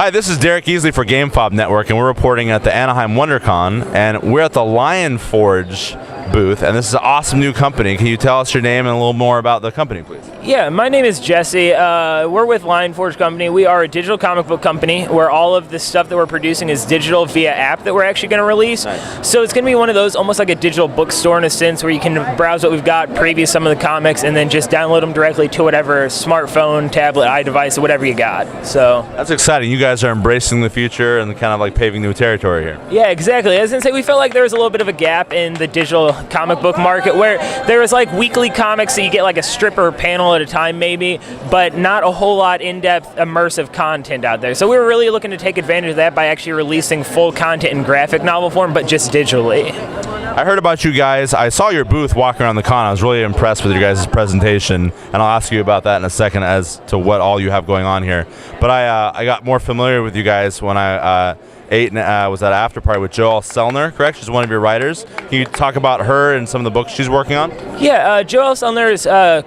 Hi, this is Derek Easley for GameFob Network, and we're reporting at the Anaheim WonderCon, and we're at the Lionforge booth, and this is an awesome new company. Can you tell us your name and a little more about the company, please? Yeah, my name is Jesse. We're with Lionforge Company. We are a digital comic book company where all of the stuff that we're producing is digital via app that we're actually going to release. Nice. So it's going to be one of those, almost like a digital bookstore in a sense, where you can browse what we've got, preview some of the comics, and then just download them directly to whatever smartphone, tablet, iDevice, or whatever you got. So that's exciting. You guys are embracing the future and kind of like paving new territory here. Yeah, exactly. I was going to say, we felt like there was a little bit of a gap in the digital comic book market where there was like weekly comics that you get like a strip or a panel at a time maybe, but not a whole lot in-depth immersive content out there. So we were really looking to take advantage of that by actually releasing full content in graphic novel form, but just digitally. I heard about you guys. I saw your booth walking around the con. I was really impressed with your guys' presentation, and I'll ask you about that in a second as to what all you have going on here. But I got more familiar with you guys when I was at after party with Joelle Selner, correct? She's one of your writers. Can you talk about her and some of the books she's working on? Yeah, Joelle Selner is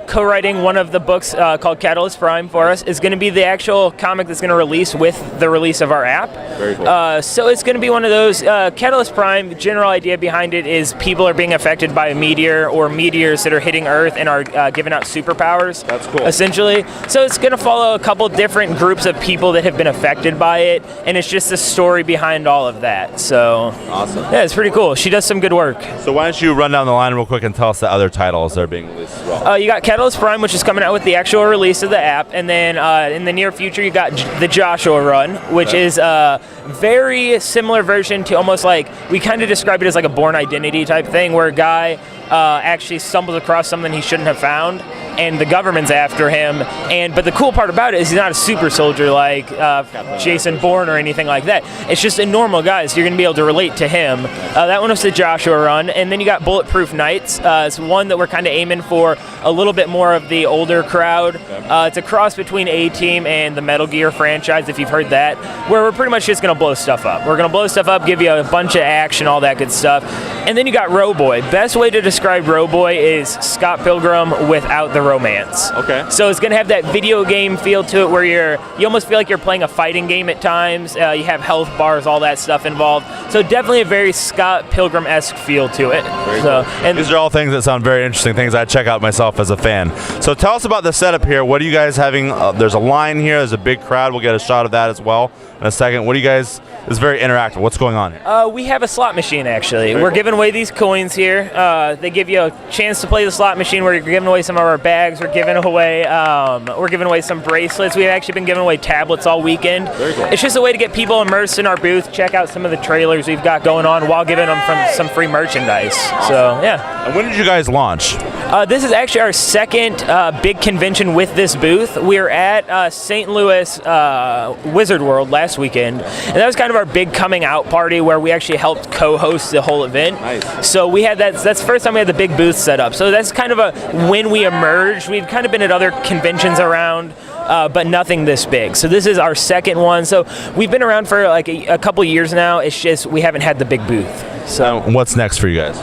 co-writing one of the books called Catalyst Prime for us. It's going to be the actual comic that's going to release with the release of our app. Very cool. So it's going to be one of those. Catalyst Prime, the general idea behind it is people are being affected by a meteor or meteors that are hitting Earth and are giving out superpowers. That's cool. Essentially. So it's going to follow a couple different groups of people that have been affected by it, and it's just the story behind all of that. So awesome. Yeah, it's pretty cool. She does some good work. So why don't you run down the line real quick and tell us the other titles that are being released as well? You got Catalyst Prime, which is coming out with the actual release of the app, and then in the near future you got the Joshua Run, which is a very similar version to almost like, we kind of describe it as like a Born Identity type thing, where a guy actually stumbles across something he shouldn't have found, and the government's after him. But the cool part about it is he's not a super soldier like Jason Bourne or anything like that. It's just a normal guy, so you're going to be able to relate to him. That one was the Joshua Run. And then you got Bulletproof Knights. It's one that we're kind of aiming for a little bit more of the older crowd. It's a cross between A-Team and the Metal Gear franchise, if you've heard that, where we're pretty much just going to blow stuff up. We're going to blow stuff up, give you a bunch of action, all that good stuff. And then you got Rowboy. Best way to describe Rowboy is Scott Pilgrim without the romance. Okay. So it's going to have that video game feel to it, where you almost feel like you're playing a fighting game at times. You have health bars, all that stuff involved. So definitely a very Scott Pilgrim-esque feel to it. And these are all things that sound very interesting, things I'd check out myself as a fan. So tell us about the setup here. What are you guys having? There's a line here. There's a big crowd. We'll get a shot of that as well in a second. What do you guys? It's very interactive. What's going on here? We have a slot machine, actually. Very We're cool. giving away these coins here. They give you a chance to play the slot machine, where you're giving away some of our bags. We're giving away some bracelets. We've actually been giving away tablets all weekend. Very cool. It's just a way to get people immersed in our booth, check out some of the trailers we've got going on while giving them some free merchandise. So, yeah. And when did you guys launch? This is actually our second big convention with this booth. We were at St. Louis Wizard World last weekend, and that was kind of our big coming out party where we actually helped co-host the whole event. Nice. So we had that's the first time we had the big booth set up. So that's kind of when we emerged. We've kind of been at other conventions around, but nothing this big. So this is our second one. So we've been around for like a couple years now. It's just we haven't had the big booth. So what's next for you guys?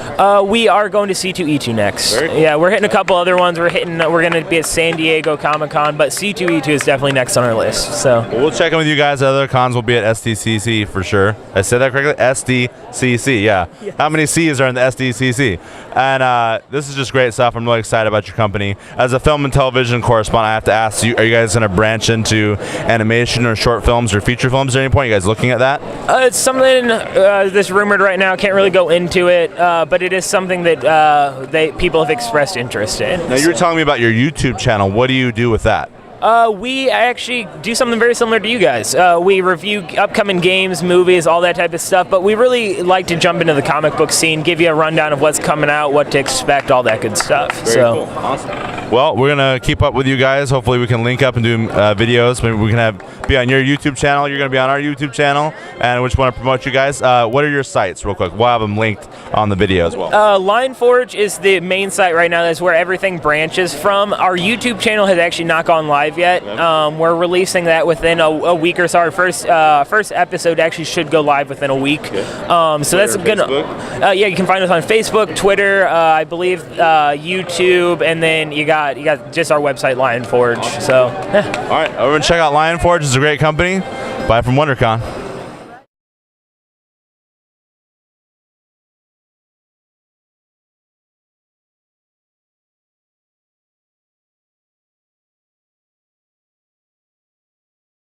we are going to C2E2 next. Very cool. Yeah, we're hitting a couple other ones. We're going to be at San Diego Comic-Con, but C2E2 is definitely next on our list. So We'll check in with you guys. Other cons will be at SDCC for sure. I said that correctly? SDCC, yeah. Yes. How many C's are in the SDCC? And this is just great stuff. I'm really excited about your company. As a film and television correspondent, I have to ask you, are you guys going to branch into animation or short films or feature films at any point? You guys looking at that? it's something that's rumored right now. Can't really go into it, but it is something that people have expressed interest in. Now, you were telling me about your YouTube channel. What do you do with that? We actually do something very similar to you guys. We review upcoming games, movies, all that type of stuff, but we really like to jump into the comic book scene, give you a rundown of what's coming out, what to expect, all that good stuff. Very cool. Awesome. Well, we're going to keep up with you guys. Hopefully we can link up and do videos. Maybe we can be on your YouTube channel. You're going to be on our YouTube channel, and we just want to promote you guys. What are your sites, real quick? We'll have them linked on the video as well. Lionforge is the main site right now. That's where everything branches from. Our YouTube channel has actually not gone live yet. We're releasing that within a week or so. Our first episode actually should go live within a week. So that's gonna. Yeah, you can find us on Facebook, Twitter, I believe, YouTube, and then you got just our website, Lionforge. So. Yeah. All right, everyone, check out Lionforge. It's a great company. Bye from WonderCon.